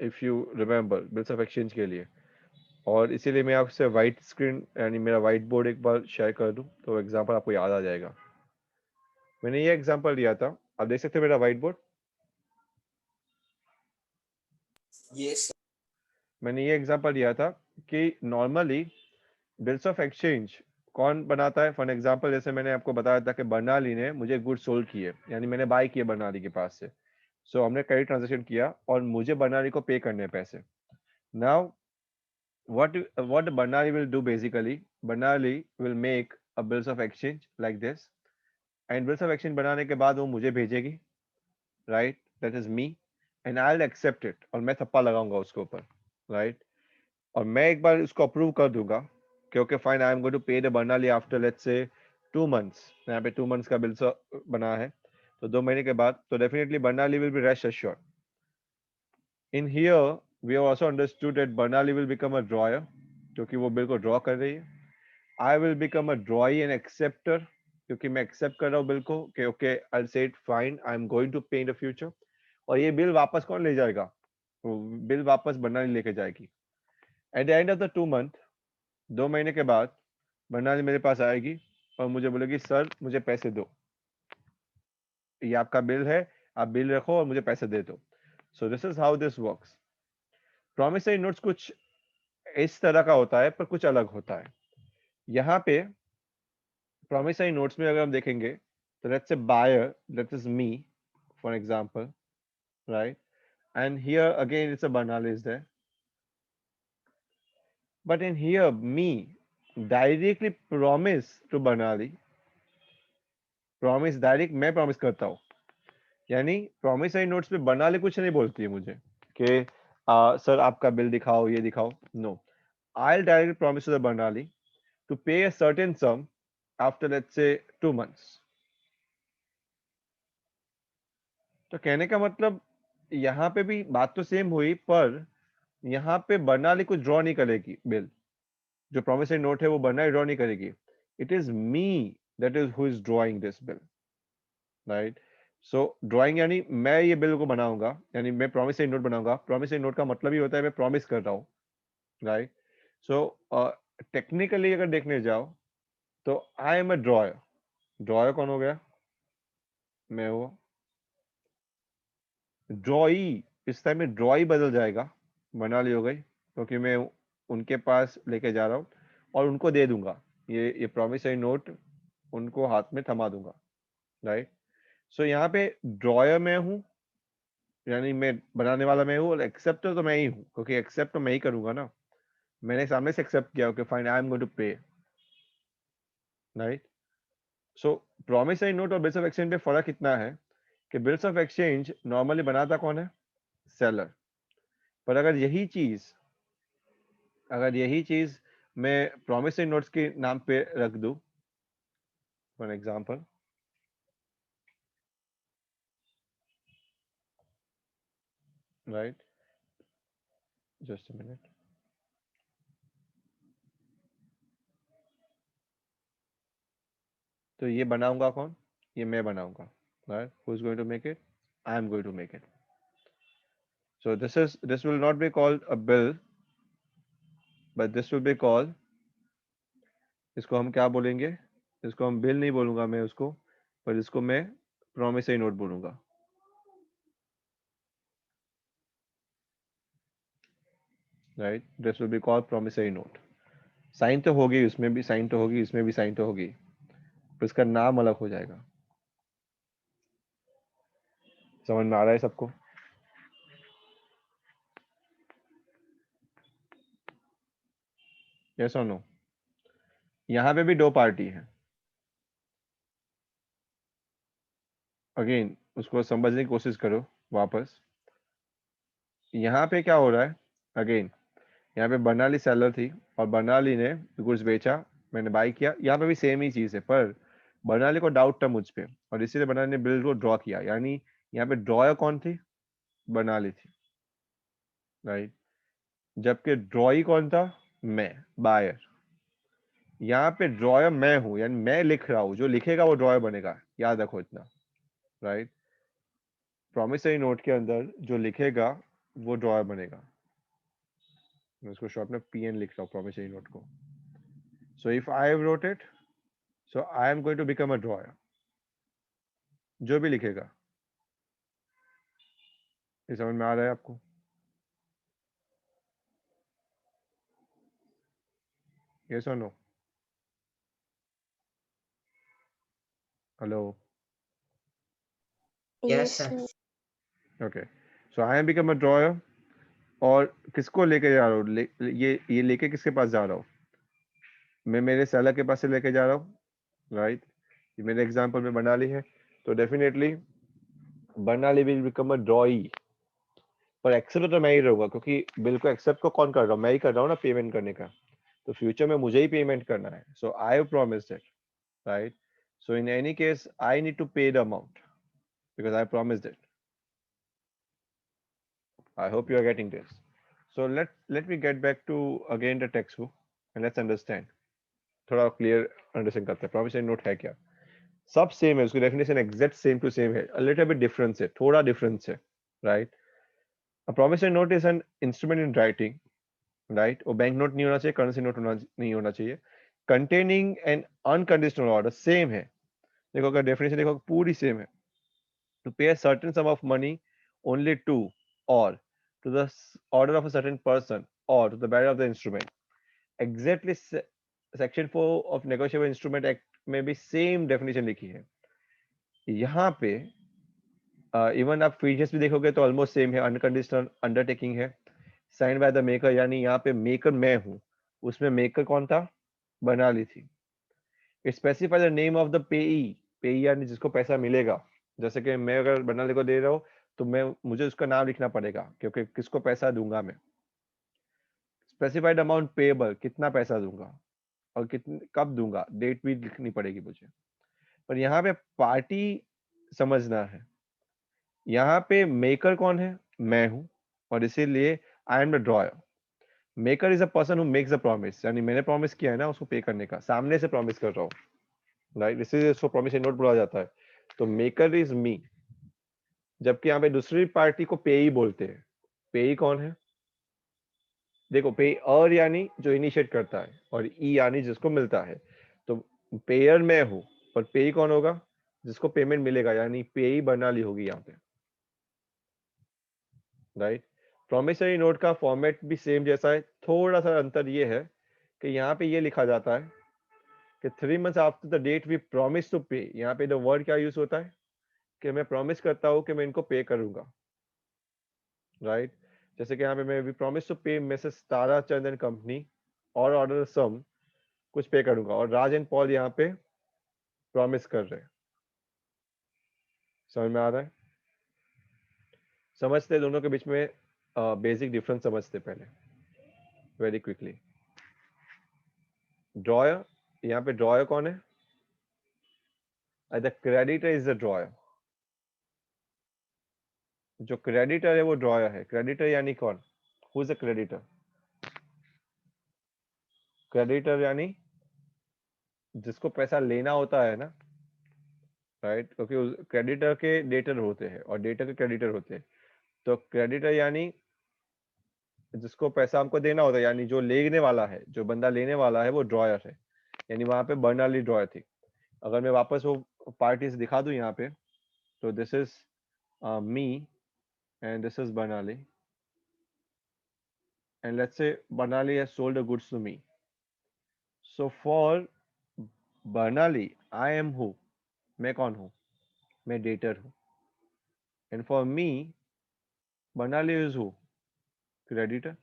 If you remember bills of exchange के लिए। और इसीलिए मैं आपसे वाइट स्क्रीन यानी मेरा वाइट बोर्ड एक बार शेयर कर दूं तो एग्जांपल आपको याद आ जाएगा। मैंने ये एग्जांपल लिया था, आप देख सकते हैं मेरा वाइट बोर्ड। Yes. मैंने ये एग्जांपल लिया था कि नॉर्मली बिल्स ऑफ एक्सचेंज कौन बनाता है। फॉर एग्जांपल जैसे मैंने आपको बताया था कि बर्नाली ने मुझे गुड सोल्ड किए, यानी मैंने बाय किए बर्नाली के पास से। सो हमने क्रेडिट ट्रांजेक्शन किया और मुझे बर्नाली को पे करने हैं पैसे। Now what Barnali will do basically, Barnali will make a bills of exchange like this, and bills of exchange बनाने के बाद वो मुझे भेजेगी, right? That is me, and I'll accept it और मैं थप्पा लगाऊंगा उसके ऊपर, right? और मैं एक बार उसको अप्रूव कर दूंगा कि okay fine, I am going to pay the Barnali after let's say 2 months. यहाँ पे 2 मंथ्स का बिल बना है, तो 2 महीने के बाद तो definitely Barnali will be rest assured. In here we have also understood that Barnali will become a drawer, क्योंकि वो बिल को ड्रॉ कर रही है। I will become a drawee and acceptor, क्योंकि मैं एक्सेप्ट कर रहा हूँ बिल को कि okay I say it fine, I am going to pay in the future. और ये बिल वापस कौन ले जाएगा? वो बिल वापस बर्नाली लेके जाएगी। At the end of the 2 month, 2 महीने के बाद बर्नाली मेरे पास आएगी और मुझे बोलेगी सर मुझे पैसे दो, ये आपका बिल है, आप बिल रखो और मुझे पैसे दे दो। So this is how this works. Promissory notes कुछ इस तरह का होता है पर कुछ अलग होता है। यहाँ पे प्रॉमिसरी नोट्स में अगर हम देखेंगे तो let's say buyer, that is me for example, right? And here again it's a banal is there, but in here me directly promise to banali, promise direct मैं प्रॉमिस करता हूँ। यानी प्रॉमिसरी नोट्स पे बनाली कुछ नहीं बोलती है मुझे कि सर आपका बिल दिखाओ, ये दिखाओ। No, I directly promise to the Banali to pay a certain sum after let's say 2 months। तो कहने का मतलब यहाँ पे भी बात तो सेम हुई, पर यहाँ पे बर्नाली कुछ ड्रॉ नहीं करेगी बिल। जो प्रोमिसरी नोट है वो बर्नाली ड्रॉ नहीं करेगी। It is me that is who is drawing this bill, right? So drawing यानी मैं ये बिल को बनाऊंगा, यानी मैं प्रोमिसरी नोट बनाऊंगा। प्रोमिसरी नोट का मतलब ही होता है मैं प्रॉमिस कर रहा हूँ, राइट? सो टेक्निकली अगर देखने जाओ तो I am a dryer. Dryer कौन हो गया? मैं वो ड्रॉई। इस टाइम में ड्रॉई बदल जाएगा, मनाली हो गई, क्योंकि मैं उनके पास लेके जा रहा हूँ और उनको दे दूंगा ये प्रॉमिसरी नोट, उनको हाथ में थमा दूंगा, राइट? सो यहाँ पे ड्रॉयर मैं हूँ, यानी मैं बनाने वाला मैं हूँ, और एक्सेप्टर तो मैं ही हूँ, क्योंकि एक्सेप्ट तो मैं ही करूंगा ना। मैंने सामने से एक्सेप्ट किया okay fine I am going to pay, right? So promissory note और बिल्स ऑफ एक्सचेंज में फर्क इतना है कि बिल्स ऑफ एक्सचेंज नॉर्मली बनाता कौन है? सेलर। पर अगर यही चीज मैं प्रॉमिसरी नोट्स के नाम पे रख दूं, for example, right? Just a minute. तो ये बनाऊंगा कौन? ये मैं बनाऊंगा, right? Who is going to make it? I am going to make it. So this will not be called a bill, but this will be called, इसको हम क्या बोलेंगे? इसको हम बिल नहीं बोलूंगा मैं उसको, पर इसको मैं प्रॉमिसरी नोट बोलूंगा, right? This will be called promissory note. Sign तो होगी, उसमें भी साइन तो होगी, इसमें भी साइन तो होगी, पर इसका नाम अलग हो जाएगा। समझ में आ रहा है सबको? यस और नो? यहाँ पे भी दो पार्टी है। अगेन उसको समझने की कोशिश करो वापस। यहाँ पे क्या हो रहा है? अगेन यहाँ पे बर्नाली सेलर थी और बर्नाली ने गुड्स बेचा, मैंने बाई किया। यहाँ पे भी सेम ही चीज है, पर बर्नाली को डाउट था मुझ पे और इसीलिए बर्नाली ने बिल को ड्रॉ किया। यानी यहाँ पे ड्रॉयर कौन थी? बर्नाली थी, राइट? जबकि ड्रॉई कौन था? मैं, बायर। यहाँ पे ड्रॉयर मैं हूँ, यानी मैं लिख रहा हूँ, जो लिखेगा वो ड्रॉयर बनेगा, याद रखो इतना, राइट? प्रॉमिसरी नोट के अंदर जो लिखेगा वो ड्रॉयर बनेगा। मैं उसको शॉर्ट में PN लिख रहा हूँ, प्रॉमिसरी नोट को। So if I have wrote it, so I am going to become a drawer. जो भी लिखेगा, ये समझ में आ रहा है आपको? यस और no? Hello? Yes, Yes, sir. sir. Okay, so I am become a drawer. और किसको लेके जा रहा हूँ? ये लेके किसके पास जा रहा हूँ? मैं मेरे सेलर के पास से लेके जा रहा हूँ, राइट? ये मेरे एग्जांपल में बर्नाली है, तो definitely Barnali will become a ड्रॉई। पर एक्सेप्ट तो मैं ही रहूंगा, क्योंकि बिल को एक्सेप्ट को कौन कर रहा हूँ? मैं ही कर रहा हूँ ना पेमेंट करने का। तो फ्यूचर में मुझे ही पेमेंट करना है, so I have promised it, right? So in any case I need to pay the amount because I promised it. I hope you are getting this. So let me get back to again the textbook and let's understand. थोड़ा clear understand करते हैं promissory note है क्या। सब same है, उसकी definition exact same to same है, a little bit difference है, थोड़ा डिफरेंस है, right? A promissory note is an instrument in writing, right? वो बैंक नोट नहीं होना चाहिए, करेंसी नोट नहीं होना चाहिए। Containing an unconditional order, same है। देखो अगर डेफिनेशन देखो पूरी सेम है। To pay a certain sum of money only to or to the order of a certain person or to the bearer of the instrument. Exactly section 4 of negotiable instrument act में भी same definition लिखी है। यहाँ पे even आप features भी देखोगे तो ऑलमोस्ट सेम है। अनकंडीशनल अंडरटेकिंग है, साइन बाय द मेकर, यानी यहाँ पे मेकर मैं हूँ। उसमें मेकर कौन था? बर्नाली थी। It specify the name of the पेई, पेई यानी जिसको पैसा मिलेगा। जैसे कि मैं अगर बर्नाली को दे रहा हूँ तो मैं मुझे उसका नाम लिखना पड़ेगा, क्योंकि किसको पैसा दूंगा मैं। स्पेसिफाइड अमाउंट पेएबल, कितना पैसा दूंगा और कितने कब दूंगा, डेट भी लिखनी पड़ेगी मुझे। पर यहाँ पे पार्टी समझना है। यहाँ पे मेकर कौन है? मैं हूं, और इसीलिए I am the dryer. Maker is a person who makes the promise, यानी मैंने प्रॉमिस किया है ना उसको पे करने का, सामने से प्रॉमिस कर रहा हूँ, राइट? इसीलिए इसको प्रॉमिस नोट बोला जाता है। तो मेकर इज मी, जबकि यहाँ पे दूसरी पार्टी को पेई बोलते हैं। पेई कौन है? देखो, पे और यानी जो इनिशिएट करता है, और ई यानी जिसको मिलता है। तो पेयर मैं हूं, पर पेई कौन होगा? जिसको पेमेंट मिलेगा, यानी पेई बर्नाली होगी यहाँ पे, राइट? प्रॉमिसरी नोट का फॉर्मेट भी सेम जैसा है, थोड़ा सा अंतर ये है कि यहाँ पे ये लिखा जाता है कि 3 months after the date we promise to pay. यहाँ पे द वर्ड क्या यूज होता है कि मैं प्रॉमिस करता हूँ कि मैं इनको पे करूंगा, राइट? जैसे कि यहाँ पे मैं वी प्रॉमिस टू पे Mrs Tara Chand and company और ऑर्डर सम, कुछ पे करूंगा, और राज एंड पॉल यहाँ पे प्रॉमिस कर रहे हैं। समझ में आ रहा है? समझते दोनों के बीच में बेसिक डिफरेंस समझते पहले वेरी क्विकली। ड्रॉयर, यहाँ पे ड्रॉयर कौन है? The creditor is the dryer. जो क्रेडिटर है वो ड्रॉयर है। क्रेडिटर यानी कौन? Who is the creditor? Creditor यानी जिसको पैसा लेना होता है ना, राइट? क्योंकि क्रेडिटर के डेटर होते हैं और डेटर के क्रेडिटर होते हैं। तो क्रेडिटर यानी जिसको पैसा हमको देना होता है, यानी जो लेने वाला है, जो बंदा लेने वाला है वो ड्रॉयर है। यानी वहां पे बर्नरली ड्रॉयर थी। अगर मैं वापस वो पार्टी से दिखा दूं यहाँ पे, तो this is me and this is Barnali, and let's say Barnali has sold the goods to me. So for Barnali I am who? मैं कौन हूँ? मैं डेटर हूँ। And for me Barnali is who? Creditor.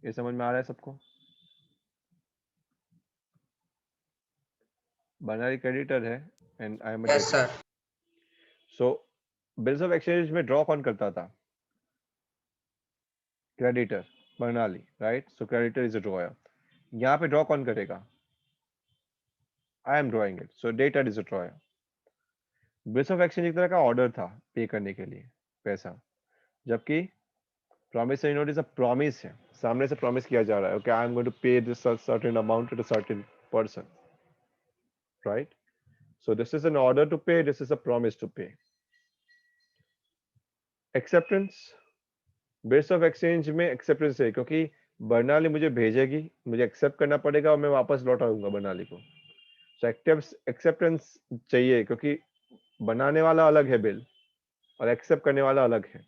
ये समझ में आ रहा है सबको? बर्नाली क्रेडिटर है and I am a Yes, debtor. sir. So bills of exchange में ड्रॉ कौन करता था? Creditor, Barnali, right? So creditor is a dryer. यहाँ पे ड्रॉ कौन करेगा? I am drawing it, so debtor is a dryer. Bills of exchange एक तरह का ऑर्डर था पे करने के लिए पैसा, जबकि promissory note is a promise है, सामने से प्रॉमिस किया जा रहा है, okay I am going to pay this certain amount to a certain person, right? So this is an order to pay, this is a promise to pay. Acceptance? Bills of exchange में acceptance है, क्योंकि बर्नाली मुझे भेजेगी, मुझे accept करना पड़ेगा और मैं वापस लौटाऊंगा बर्नाली को। सो एक्सेप्टेंस चाहिए, क्योंकि बनाने वाला अलग है बिल और एक्सेप्ट करने वाला अलग है।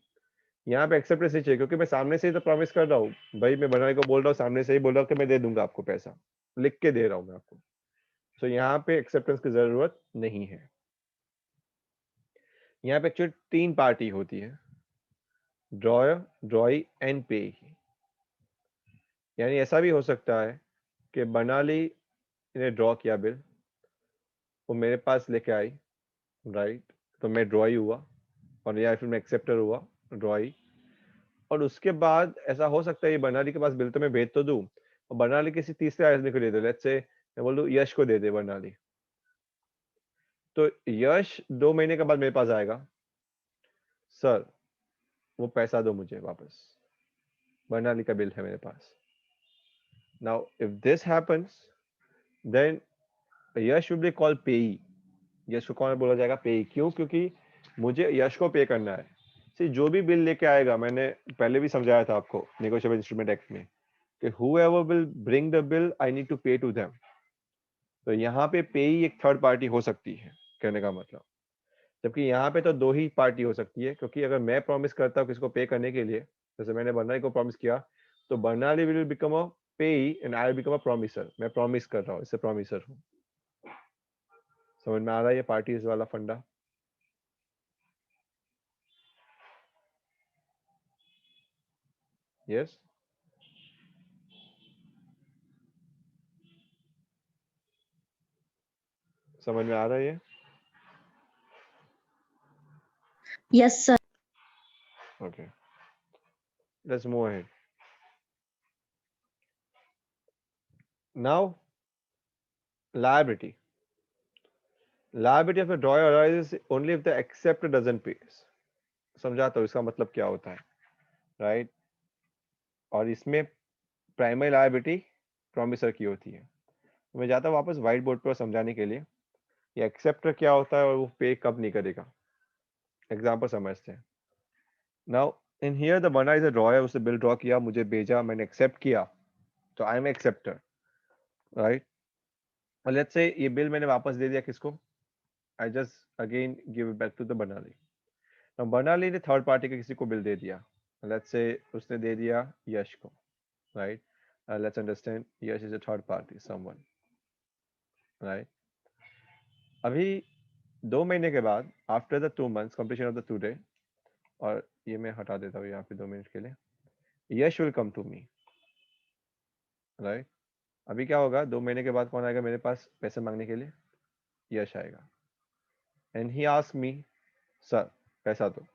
यहाँ पे एक्सेप्टेंस नहीं चाहिए, क्योंकि मैं सामने से ही तो प्रॉमिस कर रहा हूँ भाई, मैं बनाने को बोल रहा हूँ, सामने से ही बोल रहा हूँ कि मैं दे दूंगा आपको पैसा, लिख के दे रहा हूँ मैं आपको। सो यहाँ पे एक्सेप्टेंस की जरूरत नहीं है। यहाँ पे एक्चुअली 3 पार्टी होती है, ड्रॉयर, ड्रॉई एंड पे। यानी ऐसा भी हो सकता है कि बनाली ने ड्रॉ किया बिल, वो मेरे पास लेके आई, राइट, तो मैं ड्रॉई हुआ, और या फिर मैं एक्सेप्टर हुआ, ड्रॉई। और उसके बाद ऐसा हो सकता है ये बनाली के पास बिल तो मैं भेज तो दूं, और बनाली किसी तीसरे आदमी को दे दे, लेट्स से मैं बोल दूं यश को दे दे बनाली। तो यश 2 महीने के बाद मेरे पास आएगा, सर वो पैसा दो मुझे वापस, बनाली का बिल है मेरे पास। Now if this happens, then Yash will be called payee. Yash को कौन बोला जाएगा? पेई। क्यों? क्योंकि मुझे यश को पे करना है। See, जो भी बिल लेके आएगा, मैंने पहले भी समझाया था आपको नेगोशिएबल इंस्ट्रूमेंट एक्ट में, कि whoever will bring the bill I need to pay to them। तो यहाँ पे पे ही एक थर्ड पार्टी हो सकती है, कहने का मतलब। जबकि यहाँ पे तो 2 ही पार्टी हो सकती है, क्योंकि अगर मैं प्रॉमिस करता हूँ किसको पे करने के लिए, जैसे मैंने बर्नाली को प्रॉमिस किया, तो बर्नाली विल बिकम अ पेई and I will become a promiser. मैं प्रॉमिस कर रहा हूँ, इससे प्रॉमिसर हूँ। समझ में आ रहा है ये पार्टीज वाला फंडा? यस? समझ में आ रहा है ये? Yes, sir. Okay, let's move ahead. Now, liability. Liability of a drawer arises only if the acceptor doesn't pay. समझाता हूँ इसका मतलब क्या होता है, राइट? और इसमें प्राइमरी लायबिलिटी प्रॉमिसर की होती है। मैं जाता हूँ वापस व्हाइट बोर्ड पर समझाने के लिए, ये एक्सेप्टर क्या होता है और वो पे कब नहीं करेगा। एग्जाम्पल समझते हैं। नाउ इन हियर द बना इज अ ड्रॉयर, उसने बिल ड्रॉ किया, मुझे भेजा, मैंने एक्सेप्ट किया, तो आई एम एक्सेप्टर, राइट? और लेट्स से ये बिल मैंने वापस दे दिया किसको? I just again give it back to the Banali. Now Banali ने थर्ड पार्टी के किसी को बिल दे दिया, लेट्स से उसने दे दिया यश को, right? Let's understand Yash is a third party, someone, right? अभी 2 महीने के बाद, after the 2 months completion of the 2 day, और ये मैं हटा देता हूँ यहाँ पे 2 मिनट के लिए, Yash will come to me, right? अभी क्या होगा, 2 महीने के बाद कौन आएगा मेरे पास पैसे मांगने के लिए? यश आएगा, and he ask me, sir पैसा दो।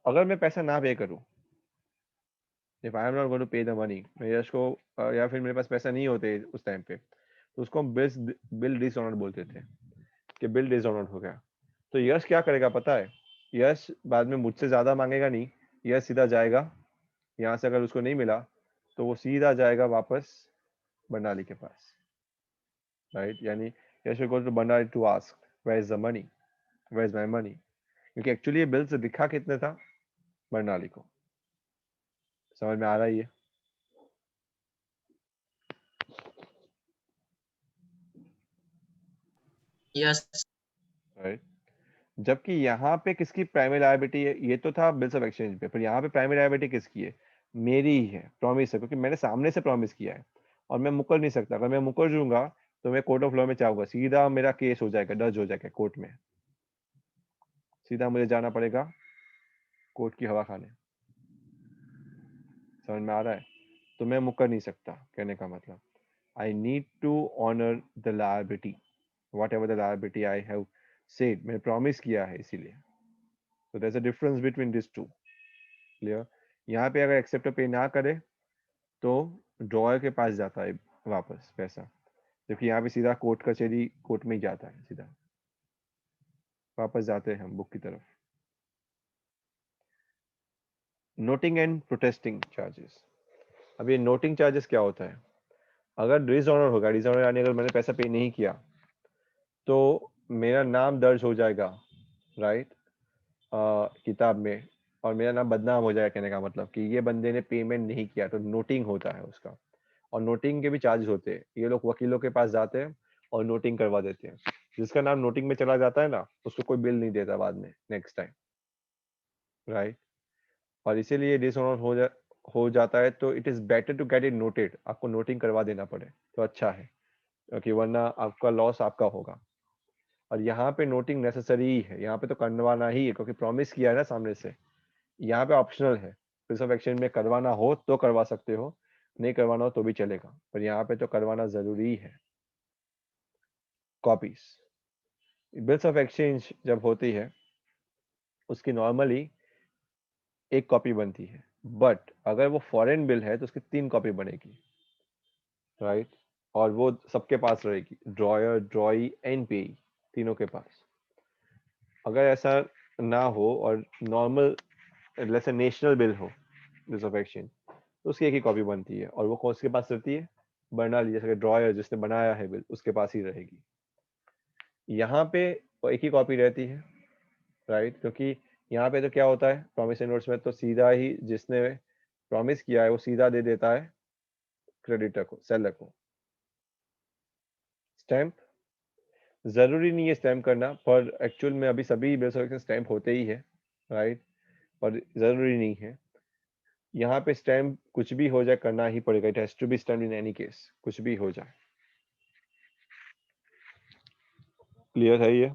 अगर मैं पैसा ना पे करूँ, if I am not going to pay the money, मैं यश को या फिर मेरे पास पैसा नहीं होते उस टाइम पे, तो उसको हम बिल डिसऑनर्ड बोलते थे, कि बिल डिसऑनर्ड हो गया। तो यश क्या करेगा पता है? यश बाद में मुझसे ज्यादा मांगेगा नहीं, यश सीधा जाएगा यहाँ से, अगर उसको नहीं मिला तो वो सीधा जाएगा वापस बनाली के पास, राइट? यानी Yash will go to Banali to ask where is the money, where is my money, क्योंकि एक्चुअली ये बिल से दिखा कितने था? बनाली को। समझ में आ रहा है ये? Yes. राइट? जबकि यहाँ पे किसकी प्राइमरी लायबिलिटी है? ये तो था बिल्स ऑफ एक्सचेंज पे, पर यहाँ पे प्राइमरी लायबिलिटी किसकी है? मेरी ही है, प्रॉमिस है, क्योंकि मैंने सामने से प्रॉमिस किया है और मैं मुकर नहीं सकता। अगर मैं मुकर जाऊंगा तो मैं कोर्ट ऑफ लॉ में चाहूंगा, सीधा मेरा केस हो जाएगा, दर्ज हो जाएगा कोर्ट में, सीधा मुझे जाना पड़ेगा कोर्ट की हवा खाने। समझ में आ रहा है? तो मैं मुकर नहीं सकता, कहने का मतलब I need to honour the liability, whatever the liability I have said, मैंने प्रॉमिस किया है इसीलिए। So there's a difference between these two. Clear? यहाँ पे अगर एक्सेप्टर पे ना करे तो ड्रॉयर के पास जाता है वापस पैसा, जबकि यहाँ पे सीधा कोर्ट कचहरी, कोर्ट में ही जाता है, सीधा वापस जाते हैं हम बुक की तरफ। Noting and protesting charges. अब ये नोटिंग चार्जेस क्या होता है? अगर डिसऑनर होगा, डिसऑनर यानी अगर मैंने पैसा पे नहीं किया तो मेरा नाम दर्ज हो जाएगा, राइट, किताब में, और मेरा नाम बदनाम हो जाए, कहने का मतलब कि ये बंदे ने पेमेंट नहीं किया, तो नोटिंग होता है उसका। और नोटिंग के भी चार्जेस होते हैं। ये लोग वकीलों के पास जाते हैं और नोटिंग करवा देते हैं। जिसका नाम नोटिंग में चला जाता है ना, उसको कोई बिल नहीं देता बाद में नेक्स्ट टाइम, राइट। और इसीलिए डिसऑनर हो जाता है, तो it is better to get it noted, आपको नोटिंग करवा देना पड़े तो अच्छा है, क्योंकि वरना आपका लॉस आपका होगा। और यहाँ पे नोटिंग नेसेसरी ही है, यहाँ पे तो करवाना ही है, क्योंकि प्रॉमिस किया है ना सामने से। यहाँ पे ऑप्शनल है, बिल्स ऑफ एक्सचेंज में करवाना हो तो करवा सकते हो, नहीं करवाना हो तो भी चलेगा, पर यहाँ पे तो करवाना जरूरी है। कॉपीज, बिल्स ऑफ एक्सचेंज जब होती है उसकी नॉर्मली एक कॉपी बनती है, बट अगर वो फॉरेन बिल है तो उसकी 3 कॉपी बनेगी, राइट। और वो सबके पास रहेगी, ड्रॉयर, ड्रॉई एंड पेई, तीनों के पास। अगर ऐसा ना हो और नॉर्मल जैसे नेशनल बिल हो बिल्स ऑफ एक्सचेंज, तो उसकी एक ही कॉपी बनती है, और वो कौन उसके पास रहती है, बर्नाली, जैसे ड्रॉयर जिसने बनाया है बिल उसके पास ही रहेगी। यहाँ पे वो एक ही कॉपी रहती है, राइट, क्योंकि यहाँ पे तो क्या होता है प्रॉमिसरी नोट्स में, तो सीधा ही जिसने प्रॉमिस किया है वो सीधा दे देता है क्रेडिटर को, सेलर को। स्टैंप जरूरी नहीं है स्टैम्प करना, पर एक्चुअल में अभी सभी बिल्स ऑफ एक्सचेंज स्टैम्प होते ही है, राइट, पर जरूरी नहीं है। यहाँ पे स्टैम्प कुछ भी हो जाए करना ही पड़ेगा, it has to be stamped in any case, कुछ भी हो जाए। क्लियर है ये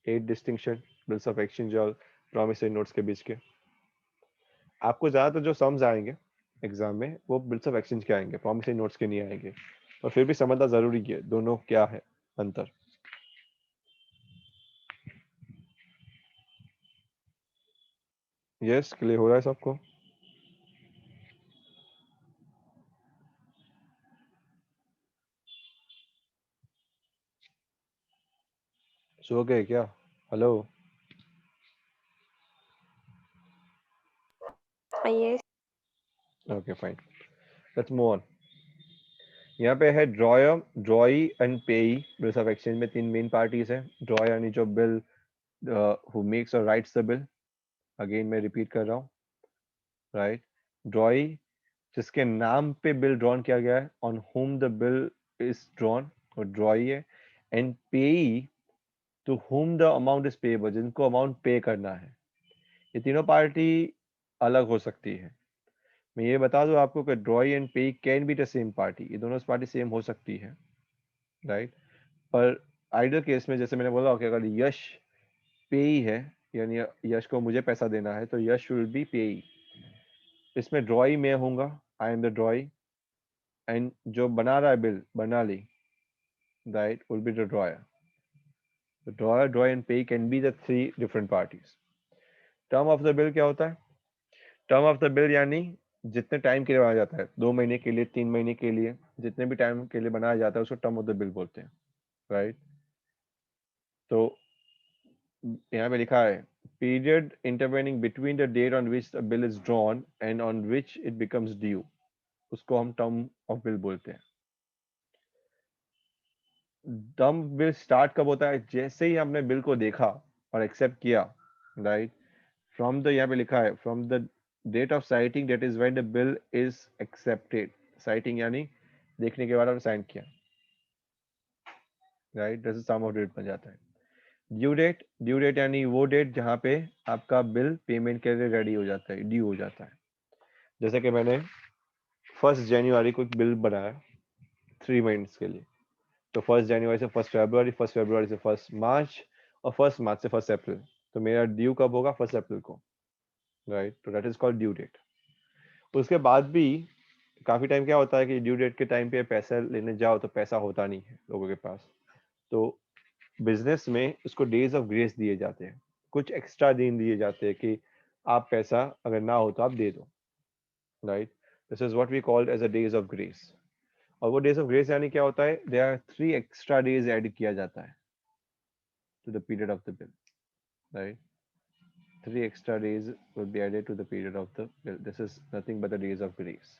8 डिस्टिंक्शन बिल्स ऑफ एक्सचेंज और प्रॉमिसरी नोट्स के बीच के। आपको ज्यादातर जो सम्स आएंगे एग्जाम में वो बिल्स ऑफ एक्सचेंज के आएंगे, प्रॉमिसरी नोट्स के नहीं आएंगे, और फिर भी समझना जरूरी है दोनों क्या है अंतर। यस, क्लियर हो रहा है सबको? सो गए क्या? Hello? Yes. Okay fine, let's move on. यहाँ पे है ड्रॉयर, ड्रॉई एंड पेई। बिल्स ऑफ एक्सचेंज में 3 मेन पार्टीज हैं। ड्रॉयर यानी जो बिल हु मेक्स और राइट्स द बिल, अगेन मैं रिपीट कर रहा हूँ, राइट। ड्रॉई जिसके नाम पे बिल ड्रॉन किया गया है, on whom the bill is drawn, और ड्रॉई है। And payee to whom the amount is payable, जिनको अमाउंट पे करना है। ये तीनों पार्टी अलग हो सकती है। मैं ये बता दूं आपको कि ड्रॉई एंड पेई can be the same party, ये दोनों पार्टी सेम हो सकती है, राइट। पर आइडल केस में जैसे मैंने बोला कि अगर यश पेई है, यानी यश को मुझे पैसा देना है, तो यश विल बी पेई। इसमें ड्रॉई मैं होऊंगा, आई एम द ड्रॉई, एंड जो बना रहा है bill, Barnali, right, will be the dryer. The drawer, draw and pay can be the 3 different parties. Term of the bill क्या होता है? टर्म ऑफ द बिल यानी जितने टाइम के लिए बनाया जाता है, 2 महीने के लिए, 3 महीने के लिए, जितने भी टाइम के लिए बनाया जाता है उसको टर्म ऑफ द बिल बोलते हैं, राइट। तो यहाँ पे लिखा है period intervening between the date on which the bill is drawn and on which it becomes due, उसको हम टर्म ऑफ बिल बोलते हैं। टर्म बिल स्टार्ट कब होता है? जैसे ही हमने बिल को देखा और एक्सेप्ट किया, राइट। फ्रॉम द, यहाँ पे लिखा है from the date of sighting, that is when the bill is accepted. Sighting यानी देखने के बाद आपने साइन किया, right, this is some of date बन जाता है। ड्यू डेट, ड्यू डेट यानी वो डेट जहाँ पे आपका बिल पेमेंट के लिए रेडी हो जाता है, ड्यू हो जाता है। जैसे कि मैंने 1 जनवरी को एक बिल बनाया 3 मंथ्स के लिए, तो 1 जनवरी से 1 फरवरी, 1 फरवरी से 1 मार्च, और 1 मार्च से 1 अप्रैल, तो मेरा ड्यू कब होगा? 1 अप्रैल को, राइट। तो that is called due date. उसके बाद भी काफी टाइम क्या होता है कि ड्यू डेट के टाइम पे पैसा लेने जाओ तो पैसा होता नहीं है लोगों के पास, तो बिजनेस में उसको डेज ऑफ ग्रेस दिए जाते हैं, कुछ एक्स्ट्रा दिन दिए जाते हैं कि आप पैसा अगर ना हो तो आप दे दो, right. This is what we called as a days of grace. और वो डेज ऑफ ग्रेस यानी क्या होता है? There are 3 extra days add किया जाता है to the period of the bill, right. 3 extra days will be added to the period of the bill. This is nothing but the days of grace.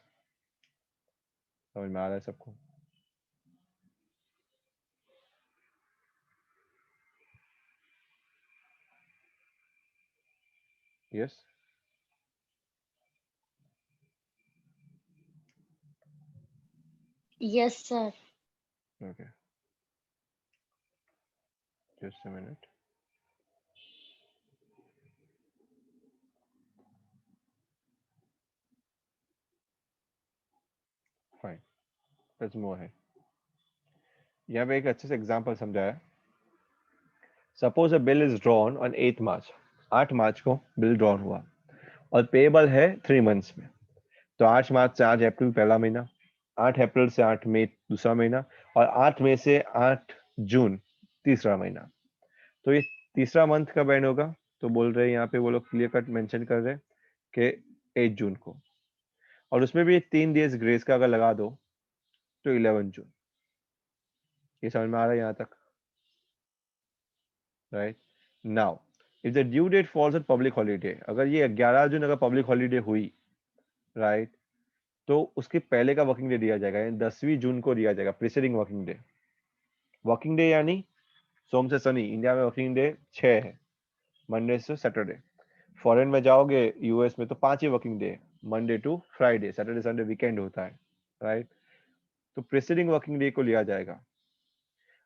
समझ में आ रहा है सबको? Yes. Yes, sir. Okay. Just a minute. Fine. Let's move ahead. यहाँ पे एक अच्छे से एग्जांपल समझाया. Suppose a bill is drawn on 8th March. 8 मार्च को बिल ड्रॉन हुआ और पेबल है 3 मंथ्स में. तो 8 मार्च से 8 अप्रैल पहला महीना, 8 अप्रैल से 8 मई दूसरा महीना और 8 मई से 8 जून तीसरा महीना. तो ये तीसरा मंथ कब एंड होगा? तो बोल रहे हैं यहाँ पे वो लोग क्लियर कट मेंशन कर रहे हैं कि 8 जून को. और उसमें भी 3 डेज ग्रेस का अगर लगा दो तो 11 जून. ये समझ में आ रहा है यहाँ तक? Right. Now if the due date falls on public holiday, अगर ये 11 जून अगर पब्लिक हॉलीडे हुई, राइट, तो उसके पहले का वर्किंग डे दिया जाएगा, यानी 10वीं जून को दिया जाएगा preceding working day. Working day यानी सोम से शनि. इंडिया में वर्किंग डे 6 है, मंडे से सैटरडे. फॉरेन में जाओगे यूएस में तो 5 ही working day, Monday to Friday, Saturday Sunday weekend होता है. राइट. तो प्रीसीडिंग वर्किंग डे को लिया जाएगा.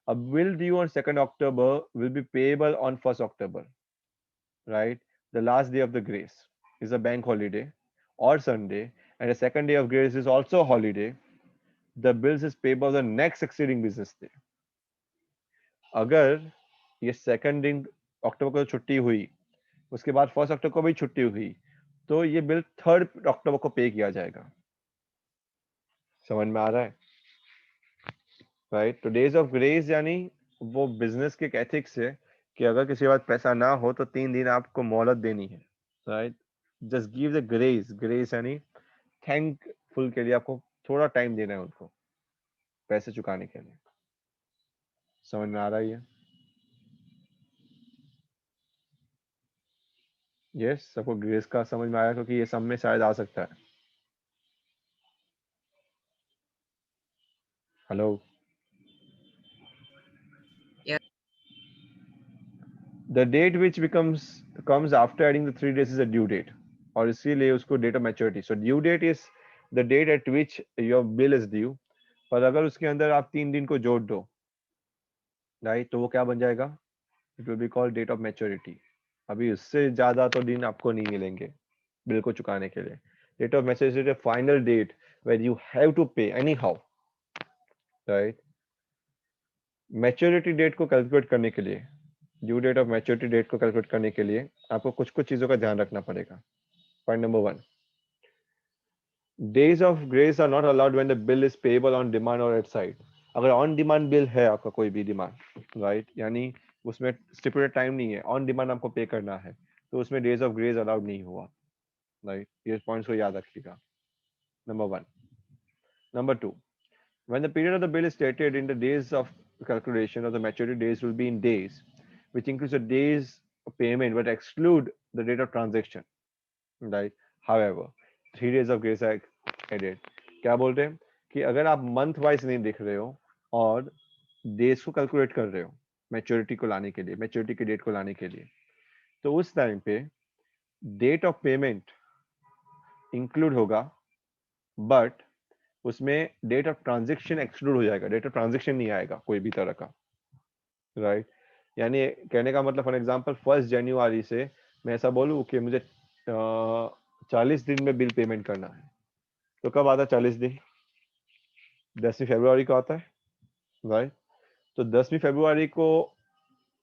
A bill due on 2nd October will be payable on 1st October. Right? The last day of the grace is a bank holiday or Sunday, and the second day of grace is also a holiday. The bills is payable the next succeeding business day. अगर ये second दिन अक्टूबर को छुट्टी हुई, उसके बाद 1st अक्टूबर को भी छुट्टी हुई, तो ये बिल 3rd अक्टूबर को पे किया जाएगा. समझ में आ रहा है? राइट. तो डेज ऑफ ग्रेस यानी वो बिजनेस के एथिक्स है कि अगर किसी के पास पैसा ना हो तो 3 दिन आपको मोहलत देनी है. Right. Just give the grace. Grace यानी थैंकफुल के लिए आपको थोड़ा टाइम देना है उनको पैसे चुकाने के लिए. समझ में आ रहा है? यस, सबको ग्रेस का समझ में आया क्योंकि ये सब में शायद आ सकता है. Hello. Yeah. The date which comes after adding the 3 days is a due date, और इसीलिए उसको date of maturity. So due date is the date at which your bill is due. पर अगर उसके अंदर आप 3 दिन को जोड़ दो, राइट, तो वो क्या बन जाएगा? It will be called date of maturity. अभी उससे ज्यादा तो दिन आपको नहीं मिलेंगे बिल को चुकाने के लिए. Date of maturity final date where you have to pay anyhow. Right. Maturity date को कैलकुलेट करने के लिए, due date of maturity date को कैलकुलेट करने के लिए आपको कुछ कुछ चीजों का ध्यान रखना पड़ेगा. Point number 1, days of grace are not allowed when the bill is payable on demand और एट साइट. अगर ऑन डिमांड बिल है आपका कोई भी डिमांड, राइट, यानी उसमें स्टिपुलेटेड टाइम नहीं है, ऑन डिमांड आपको पे करना है, तो उसमें डेज ऑफ ग्रेस अलाउड नहीं हुआ. राइट. ये पॉइंट्स को याद रखिएगा. Number 1. Number 2, when the period of the bill is stated in the days of calculation of the maturity days will be in days, which includes the days of payment but exclude the date of transaction. Right. However, 3 days of grace are added. क्या बोल रहे हैं कि अगर आप month wise नहीं देख रहे हो और डेज को कैलकुलेट कर रहे हो मैच्योरिटी को लाने के लिए, मैच्योरिटी की डेट को लाने के लिए, तो उस टाइम पे डेट ऑफ पेमेंट इंक्लूड होगा, बट उसमें डेट ऑफ ट्रांजेक्शन एक्सक्लूड हो जाएगा. डेट ऑफ ट्रांजेक्शन नहीं आएगा कोई भी तरह का. राइट. यानी कहने का मतलब फॉर एग्जांपल 1 जनवरी से मैं ऐसा बोलूं कि मुझे 40 दिन में बिल पेमेंट करना है, तो कब आता है 40 दिन? 10वीं फरवरी को आता है. राइट. तो 10वीं फरवरी को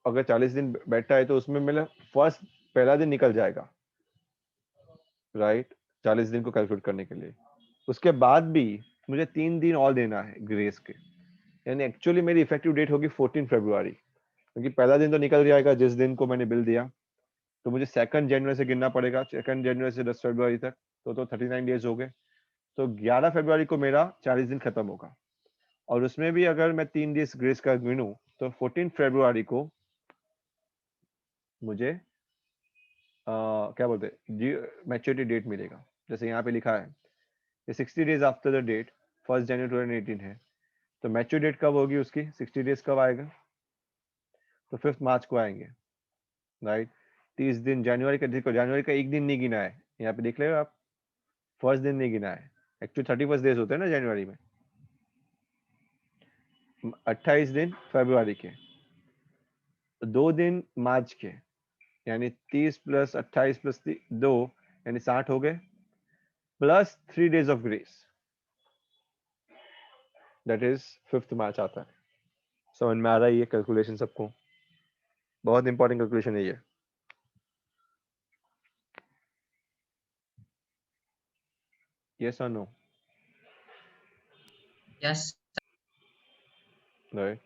अगर 40 दिन बैठा है तो उसमें मेरा फर्स्ट पहला दिन निकल जाएगा. राइट. 40 दिन को कैलकुलेट करने के लिए उसके बाद भी मुझे 3 दिन और देना है ग्रेस के, यानी एक्चुअली मेरी इफेक्टिव डेट होगी 14 फरवरी, क्योंकि पहला दिन तो निकल जाएगा जिस दिन को मैंने बिल दिया, तो मुझे 2 जनवरी से गिनना पड़ेगा. 2 जनवरी से 10 फरवरी तक तो 39 डेज हो गए. तो 11 फरवरी को मेरा 40 दिन खत्म होगा, और उसमें भी अगर मैं 3 डेज ग्रेस का गिनूं तो 14 फरवरी को मुझे क्या बोलते हैं मैच्योरिटी डेट मिलेगा. जैसे यहाँ पे लिखा है 60 डेज आफ्टर द डेट 1 जनवरी 2018 है, तो मैच्योर डेट कब होगी उसकी? 60 डेज कब आएगा? तो 5 मार्च को आएंगे. राइट. 30 दिन जनवरी का, देखो जनवरी का एक दिन नहीं गिना है, यहाँ पे देख ले आप, फर्स्ट दिन नहीं गिना है, एक्चुअली 31 डेज होते हैं ना जनवरी में। 28 दिन फरवरी के, 2 दिन मार्च के, यानी 30 प्लस 28 प्लस 2 यानी 60 हो गए, plus 3 days of grace, that is 5th मार्च आता है। समझ में आ रहा है ये कैलकुलेशन सबको? बहुत इंपॉर्टेंट कैलकुलेशन है ये। यस और no? Yes. Right.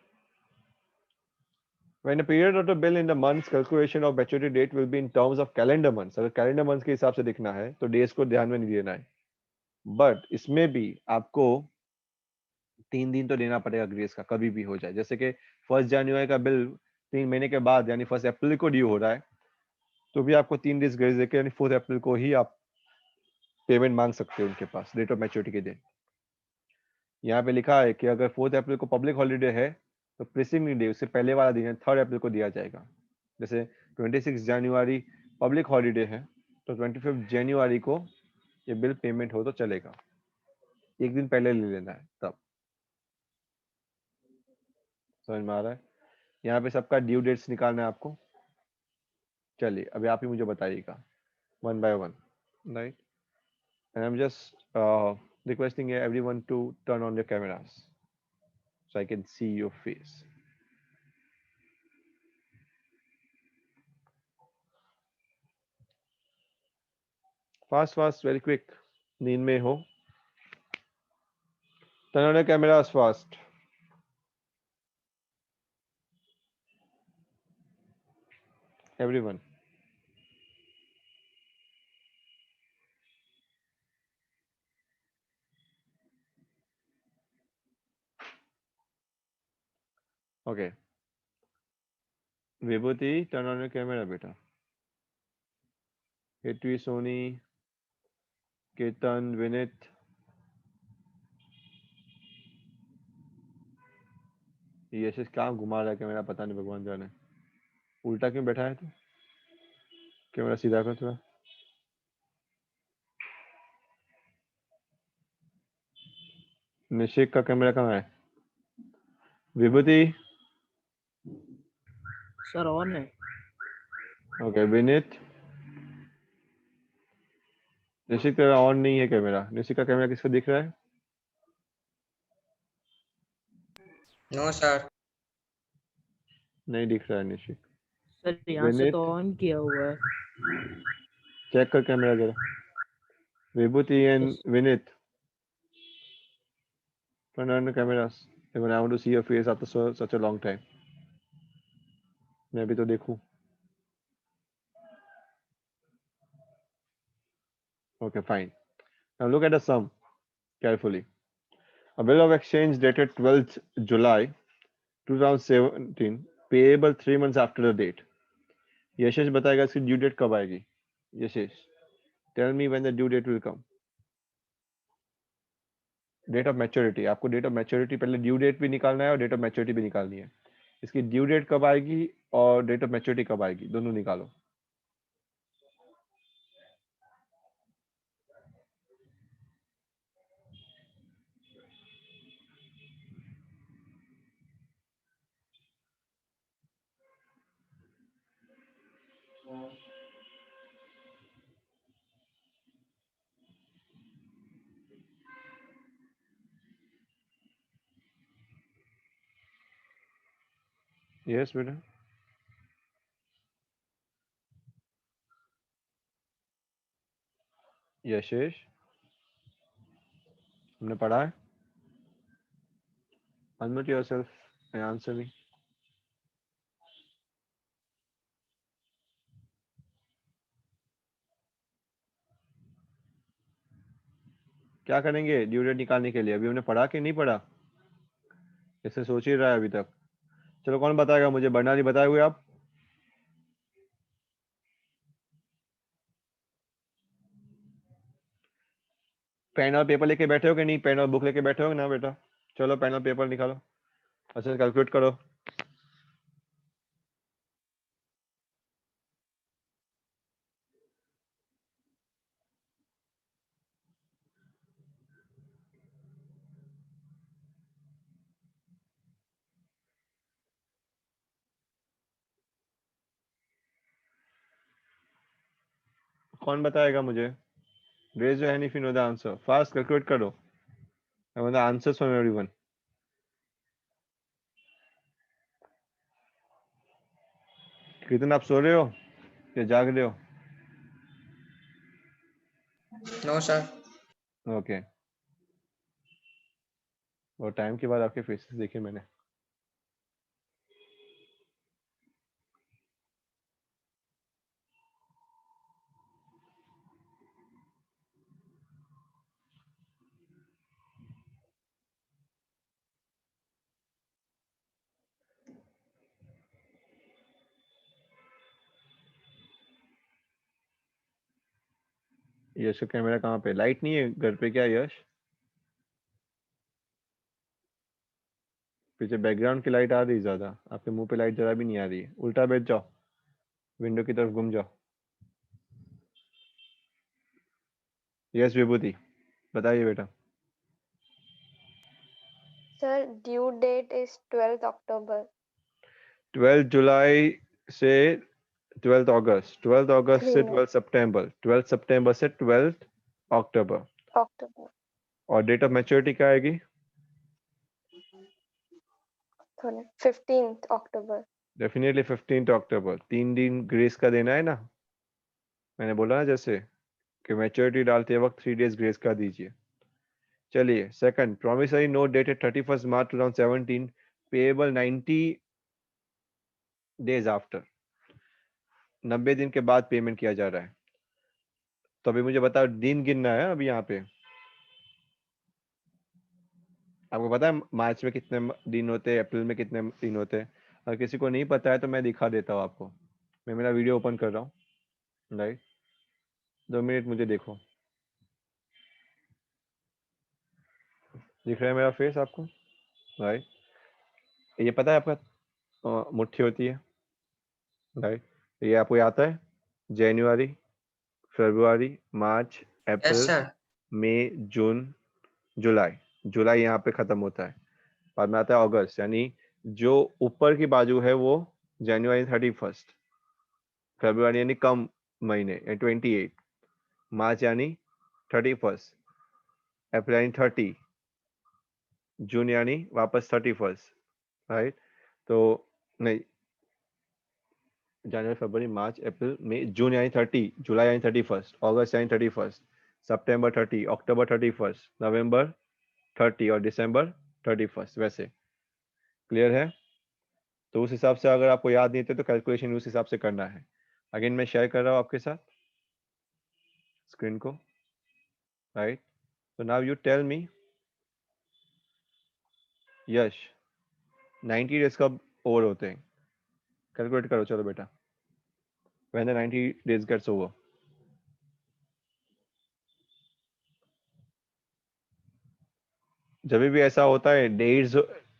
When a period of the bill in the months, calculation of maturity date will be in terms of calendar months. अगर कैलेंडर मंथ के हिसाब से देखना है तो डेज को ध्यान में नहीं देना है, बट इसमें भी आपको 3 दिन तो देना पड़ेगा ग्रेस का, कभी भी हो जाए। जैसे कि 1 जनवरी का बिल 3 महीने के बाद यानी 1 अप्रैल को ड्यू हो रहा है, तो भी आपको 3 डेज ग्रेस देके यानी 4 अप्रैल को ही आप पेमेंट मांग सकते हो उनके पास, डेट ऑफ मैच्योरिटी के दिन। यहाँ पे लिखा है कि अगर 4 अप्रैल को पब्लिक हॉलीडे है तो प्रीसीडिंग डे, उससे पहले वाला दिन 3 अप्रैल को दिया जाएगा। जैसे 26 जनवरी पब्लिक हॉलीडे है तो 25 जनवरी को ये बिल पेमेंट हो तो चलेगा, एक दिन पहले ले लेना है तब। समझ में आ रहा है? यहाँ पे सबका ड्यू डेट्स निकालना है आपको। चलिए अभी आप ही मुझे बताइएगा one by one, right? And I am just requesting everyone to turn on your cameras so I can see your face. Fast, fast, very quick. नींद में हो? Turn on your cameras fast. Everyone. Okay. Vibhuti, turn on your camera, beta. Hetvi, Sony, Ketan, Vinit. ये यश कहाँ घुमा रहा है camera, पता नहीं, भगवान जाने। उल्टा क्यों बैठा है तू? कैमरा सीधा कर थोड़ा। निशिक का कैमरा कहाँ है? विभूति। सर ऑन है। ओके विनीत। निशिक तेरा ऑन नहीं है कैमरा। निशिक का कैमरा किसको दिख रहा है? No, sir. नहीं दिख रहा है निशिक। सर यहाँ से तो ऑन किया हुआ है। चेक कर कैमरा जरा। Vibhuti and Vineet, turn on the cameras. Even I want to see your face after such a long time. मैं भी तो देखूं। Okay, fine. Now look at the sum carefully. A bill of exchange dated 12th July 2017, payable 3 months after the date. Yashesh बताएगा इसकी due date कब आएगी। Yashesh, tell me when the due date will come. Date of maturity, आपको date of maturity पहले due date भी निकालना है और डेट ऑफ मैच्योरिटी भी निकालनी है। इसकी ड्यू डेट कब आएगी और डेट ऑफ मैच्योरिटी कब आएगी, दोनों निकालो। यस बेटा। यशेष, हमने पढ़ा है। Unmute yourself and answer me. क्या करेंगे ड्यू डेट निकालने के लिए? अभी हमने पढ़ा कि नहीं पढ़ा? इससे सोच ही रहा है अभी तक। चलो कौन बताएगा मुझे? बर्नाली बताए हुए आप? पेन और पेपर लेके बैठे हो कि नहीं? पेन और बुक लेके बैठे हो ना बेटा? चलो पेन और पेपर निकालो, अच्छा कैलकुलेट करो। कौन बताएगा मुझे? Raise your hand if you know the answer. Fast calculate करो। I want the answers from everyone. कितना आप सो रहे हो या जाग रहे हो? No sir. ओके। और टाइम के बाद आपके फेसेस देखे मैंने। यश का कैमरा कहाँ पे? लाइट नहीं है घर पे क्या यश? पीछे बैकग्राउंड की लाइट आ रही है ज्यादा, आपके मुंह पे लाइट जरा भी नहीं आ रही है। उल्टा बैठ जाओ, विंडो की तरफ घूम जाओ। यस विभूति बताइए बेटा। Sir, due date is 12th October. 12 जुलाई से 12 अगस्त, 12 अगस्त 3 से months. 12 सितंबर, 12 सितंबर से 12 अक्टूबर। October. और डेट ऑफ मैच्योरिटी क्या आएगी? Sorry, 15th October. डेफिनेटली 15 अक्टूबर। 3 दिन ग्रेस का देना है ना, मैंने बोला ना जैसे कि मैच्योरिटी डालते वक्त 3 डेज ग्रेस का दीजिए। चलिए सेकंड, प्रॉमिसरी नोट डेटेड 31 मार्च 2017 पेएबल 90 डेज आफ्टर। 90 दिन के बाद पेमेंट किया जा रहा है। तो अभी मुझे बताओ, दिन गिनना है अभी यहाँ पे। आपको पता है मार्च में कितने दिन होते हैं, अप्रैल में कितने दिन होते हैं? अगर किसी को नहीं पता है तो मैं दिखा देता हूँ आपको। मैं मेरा वीडियो ओपन कर रहा हूँ, राइट। 2 मिनट मुझे देखो। दिख रहा है मेरा फेस आपको, राइट? ये पता है आपका मुट्ठी होती है, राइट? ये आपको आता है जनवरी, फरवरी, मार्च, यस अप्रैल, सर। मई, जून, जुलाई। जुलाई यहाँ पे खत्म होता है। बाद में आता है अगस्त, यानी जो ऊपर की बाजू है वो जनवरी 31, फरवरी यानी कम महीने 28, मार्च यानी 31, अप्रैल यानी 30, जून यानी वापस 31, राइट? तो नहीं, जनवरी फरवरी मार्च अप्रैल मई जून यानी 30, जुलाई यानी 31, अगस्त यानी 31, सितंबर 30, अक्टूबर 31, नवंबर 30 और दिसंबर 31। वैसे क्लियर है? तो उस हिसाब से अगर आपको याद नहीं थे तो कैलकुलेशन उस हिसाब से करना है। अगेन मैं शेयर कर रहा हूँ आपके साथ स्क्रीन को, राइट? तो now you tell me Yash, 90 days कब ओवर होते हैं? कैलकुलेट करो चलो बेटा। When the 90 days gets over. जब भी ऐसा होता है डेज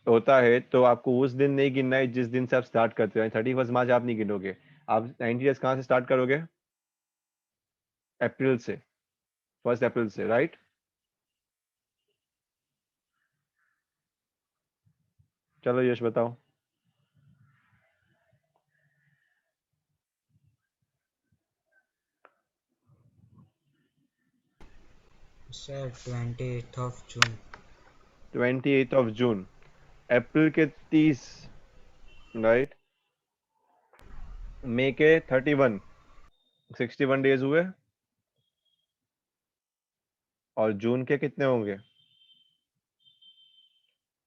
होता है तो आपको उस दिन नहीं गिनना है जिस दिन से आप स्टार्ट करते हो। 31 मार्च आप नहीं गिनोगे। आप 90 डेज कहाँ से स्टार्ट करोगे? अप्रैल से, 1 अप्रैल से, राइट? चलो यश बताओ। Sir 28th of June. 28 of June, अप्रैल के 30, राइट? मई के 31, 61 डेज हुए। और जून के कितने होंगे?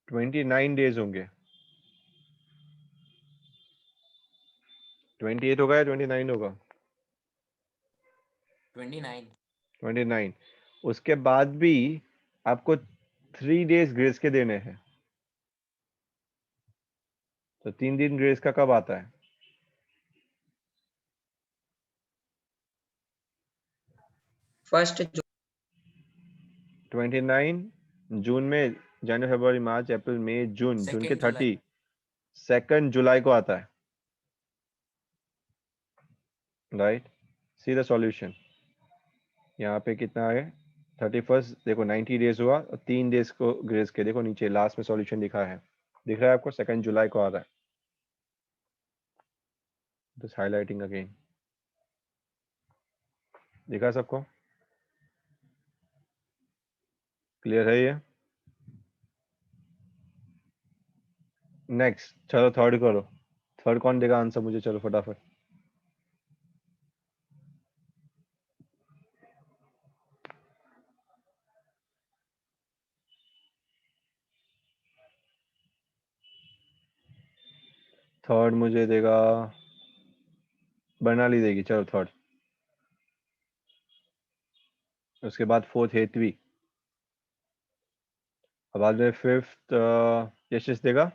29 डेज होंगे। 28 होगा या 29 होगा? 29. 29। उसके बाद भी आपको 3 डेज ग्रेस के देने हैं। तो 3 दिन ग्रेस का कब आता है? 1st June. 29 जून में, जनवरी फरवरी मार्च अप्रैल मई जून, जून के 2nd July. 30, 2 जुलाई को आता है, राइट? See the solution. यहाँ पे कितना है? 31 देखो 90 डेज हुआ और 3 डेज को ग्रेस के देखो नीचे लास्ट में सॉल्यूशन दिखा है, दिख रहा है आपको? 2 जुलाई को आ रहा है। Just highlighting again. दिखा सबको? क्लियर है ये? नेक्स्ट, चलो थर्ड करो। थर्ड कौन देगा आंसर मुझे? चलो फटाफट। थर्ड मुझे देगा, बर्नाली देगी। चलो थर्ड। उसके बाद फोर्थ हेतवी, और बाद में फिफ्थ यशिश देगा।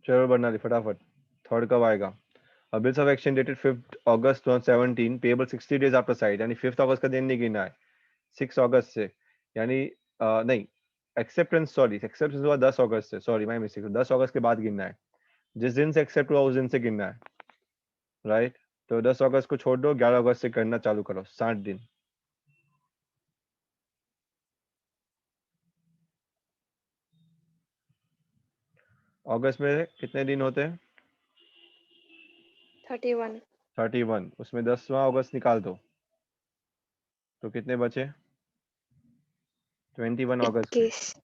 चलो बर्नाली फटाफट, थर्ड कब आएगा? Bills of exchange dated 5 August 2017, payable 60 days after site, यानी 5 अगस्त का दिन नहीं गिना है, 6 अगस्त से, यानी नहीं, एक्सेप्टेंस, सॉरी एक्सेप्टेंस हुआ 10 अगस्त से, सॉरी माय मिस्टेक, 10 अगस्त के बाद गिनना है, जिस दिन से एक्सेप्ट हुआ उस दिन से गिनना है, राइट? तो 10 अगस्त को छोड़ दो, 11 अगस्त से करना चालू करो, 60 दिन। अगस्त में कितने दिन होते हैं? 31. 31, उसमें 10वां अगस्त निकाल दो, तो कितने बचे? 21 अगस्त के। 21.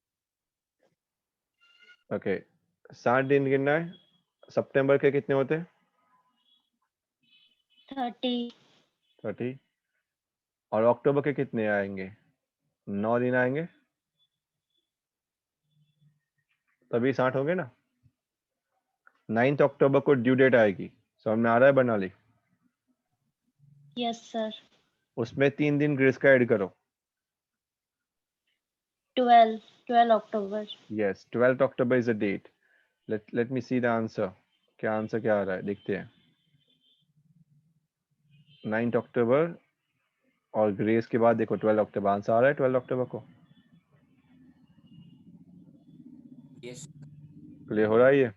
ओके, 60 दिन गिनना है। सितंबर के कितने होते हैं? 30. 30। और अक्टूबर के कितने आएंगे? 9 दिन आएंगे, तभी 60 होंगे ना। 9 अक्टूबर को ड्यू डेट आएगी, समझ में आ रहा है बर्नाली? Yes, sir. उसमें 3 दिन ग्रेस का ऐड करो। 12 October. Yes, 12 October is the date. Let me see the answer. क्या आंसर क्या आ रहा है देखते हैं। 9 अक्टूबर और ग्रेस के बाद देखो 12 अक्टूबर, आंसर आ रहा है 12 अक्टूबर को। Yes. क्लियर हो रहा है ये?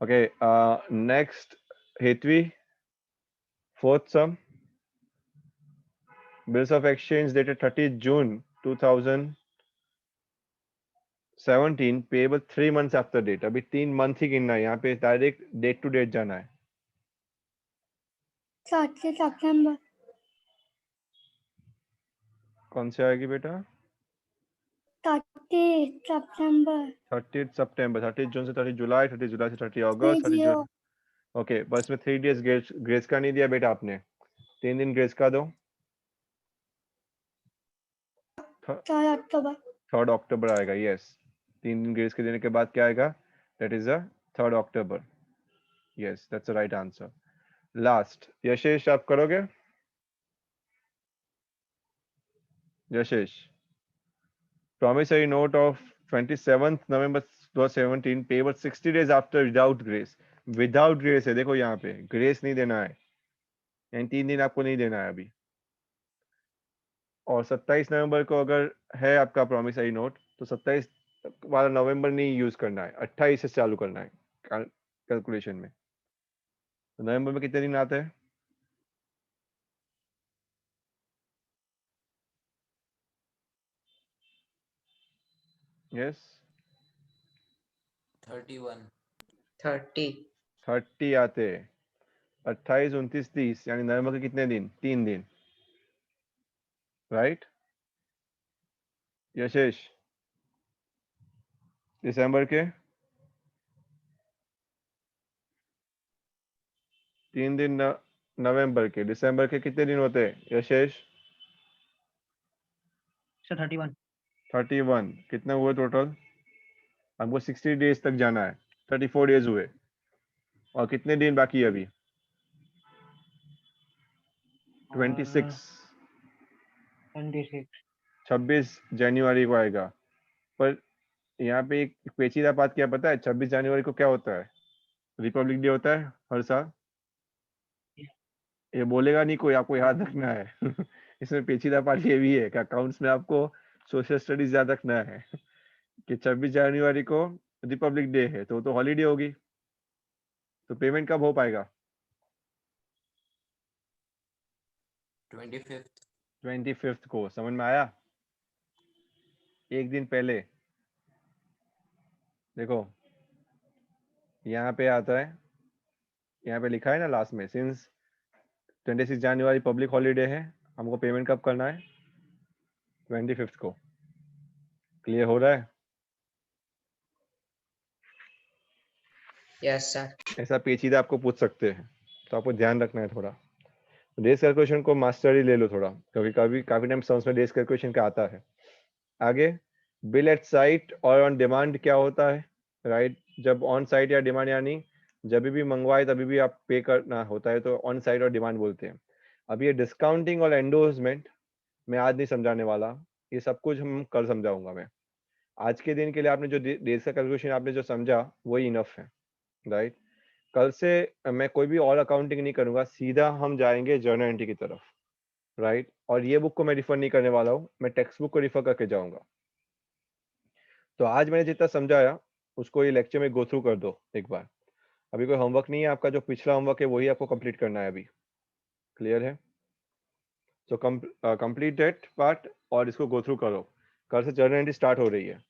Okay, next Hetvi, fourth sum, bills of exchange dated 30 June 2017, payable 3 months after date. अभी 3 मंथ ही गिनना है, यहाँ पे डायरेक्ट डेट टू डेट जाना है। 30 September. कौन से आएगी बेटा? 30 September. 30 सितंबर, 30 जून से 30 जुलाई, 30 जुलाई से 30 अगस्त, 30 जून। ओके, बस में 3 डेज ग्रेस का नहीं दिया बेटा आपने, 3 दिन ग्रेस का दो। 4 October. 3 अक्टूबर आएगा, यस। 3 दिन ग्रेस के देने के बाद क्या आएगा? That is 3 October. Yes, that's the right answer. Last, Yashesh आप करोगे? Yashesh, promissory note of 27th November 2017, payable 60 days after without grace। Without grace है, देखो यहाँ पे ग्रेस नहीं देना है, यानी 3 दिन आपको नहीं देना है अभी। और 27 नवंबर को अगर है आपका प्रॉमिसरी नोट, तो 27 वाला नवंबर नहीं यूज करना है, 28 से चालू करना है कैलकुलेशन में। तो नवंबर में कितने दिन आते हैं? यस, 31. 30. 30 आते हैं। 28, 29, 30, यानी नवंबर के कितने दिन? 3 दिन, राइट? यशेष, दिसंबर के 3 दिन, नवंबर के, दिसंबर के कितने दिन होते हैं यशेष? सर 31। 31, कितने हुए टोटल? हमको 60 डेज तक जाना है, 34 डेज हुए। और कितने दिन बाकी है अभी? 26, 26। 26 जनवरी को आएगा। पर यहाँ पे एक पेचीदा बात क्या पता है? 26 जनवरी को क्या होता है? रिपब्लिक डे होता है हर साल। ये बोलेगा नहीं कोई, आपको याद रखना है। इसमें पेचीदा पार्ट ये भी है कि अकाउंट्स में आपको सोशल स्टडीज याद रखना है कि 26 जनवरी को रिपब्लिक डे है, तो हॉलीडे होगी, तो पेमेंट कब हो पाएगा? 25th. 25 को, समझ में आया? एक दिन पहले, देखो यहाँ पे आता है, यहाँ पे लिखा है ना लास्ट में, सिंस 26 जनवरी पब्लिक हॉलीडे है, हमको पेमेंट कब करना है? 25 को। क्लियर हो रहा है? Yes, sir. ऐसा पेचीदा आपको पूछ सकते हैं, तो आपको ध्यान रखना है थोड़ा। डेज कैलकुलेशन को मास्टरी ले लो थोड़ा, क्योंकि काफी टाइम सम्स में डेज कैलकुलेशन का आता है। आगे बिल एट साइट और ऑन डिमांड क्या होता है? राइट, जब ऑन साइट या डिमांड यानी जब भी मंगवाए तभी भी आप पे करना होता है, तो ऑन साइट और डिमांड बोलते हैं। अब ये डिस्काउंटिंग और एंडोर्समेंट मैं आज नहीं समझाने वाला, ये सब कुछ हम कल समझाऊंगा मैं। आज के दिन के लिए आपने जो डेज का कैलकुलेशन आपने जो समझा वही इनफ है, राइट। कल से मैं कोई भी और अकाउंटिंग नहीं करूंगा, सीधा हम जाएंगे जर्नल एंट्री की तरफ, राइट। और ये बुक को मैं रिफर नहीं करने वाला हूँ, मैं टेक्स्ट बुक को रिफर करके जाऊंगा। तो आज मैंने जितना समझाया उसको ये लेक्चर में गो थ्रू कर दो एक बार। अभी कोई होमवर्क नहीं है आपका, जो पिछला होमवर्क है वही आपको कंप्लीट करना है अभी। क्लियर है? तो कंप्लीट दैट पार्ट और इसको गो थ्रू करो। कल से जर्नल एंट्री स्टार्ट हो रही है,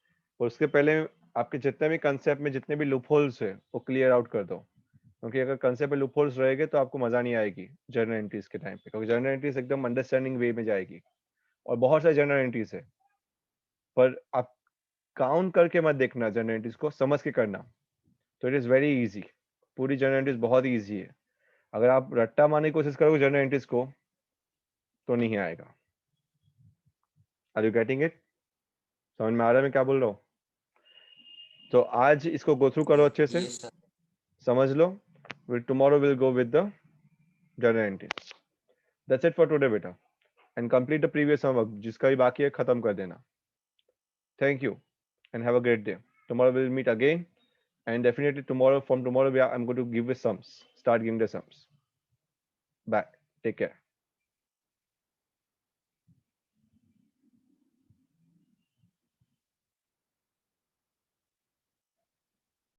और उसके पहले आपके जितने भी कंसेप्ट में जितने भी लूप होल्स है वो क्लियर आउट कर दो, क्योंकि अगर कंसेप्ट में लूप होल्स रहेंगे तो आपको मजा नहीं आएगी जर्नल एंट्रीज के टाइम पे, क्योंकि जर्नल एंट्रीज एकदम अंडरस्टैंडिंग वे में जाएगी और बहुत सारे जर्नल एंट्रीज है, पर आप काउंट करके मत देखना, जर्नल एंट्रीज को समझ के करना। तो इट इज वेरी इजी, पूरी जर्नल एंट्रीज बहुत ही ईजी है। अगर आप रट्टा मारने की कोशिश करोगे जर्नल एंट्रीज को तो नहीं आएगा। Are you getting it? समझ में आ रहा है मैं क्या बोल रहा हूँ? तो आज इसको गो थ्रू करो अच्छे से, Yes, sir. समझ लो। Tomorrow will go with the journal entries. That's it for today बेटा, and complete the previous homework, जिसका भी बाकी है खत्म कर देना। Thank you and have a great day. Tomorrow we'll meet again, and definitely tomorrow, from tomorrow I'm going to give you sums, start giving the sums. Bye, take care.